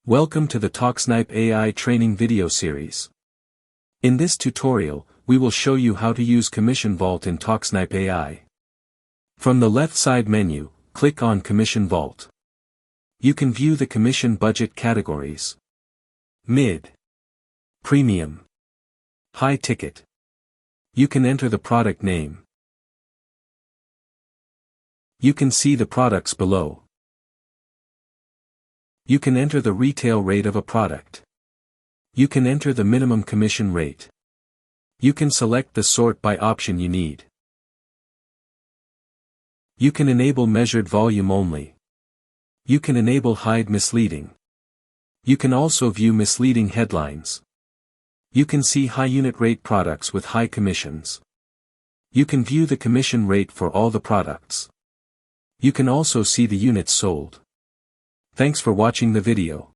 Welcome to the TokSnipe AI training video series. In this tutorial, we will show you how to use Commission Vault in TokSnipe AI. From the left side menu, click on Commission Vault. You can view the commission budget categories: Mid, Premium, High Ticket. You can enter the product name. You can see the products below. You can enter the retail rate of a product. You can enter the minimum commission rate. You can select the sort by option you need. You can enable measured volume only. You can enable hide misleading. You can also view misleading headlines. You can see high unit rate products with high commissions. You can view the commission rate for all the products. You can also see the units sold. Thanks for watching the video.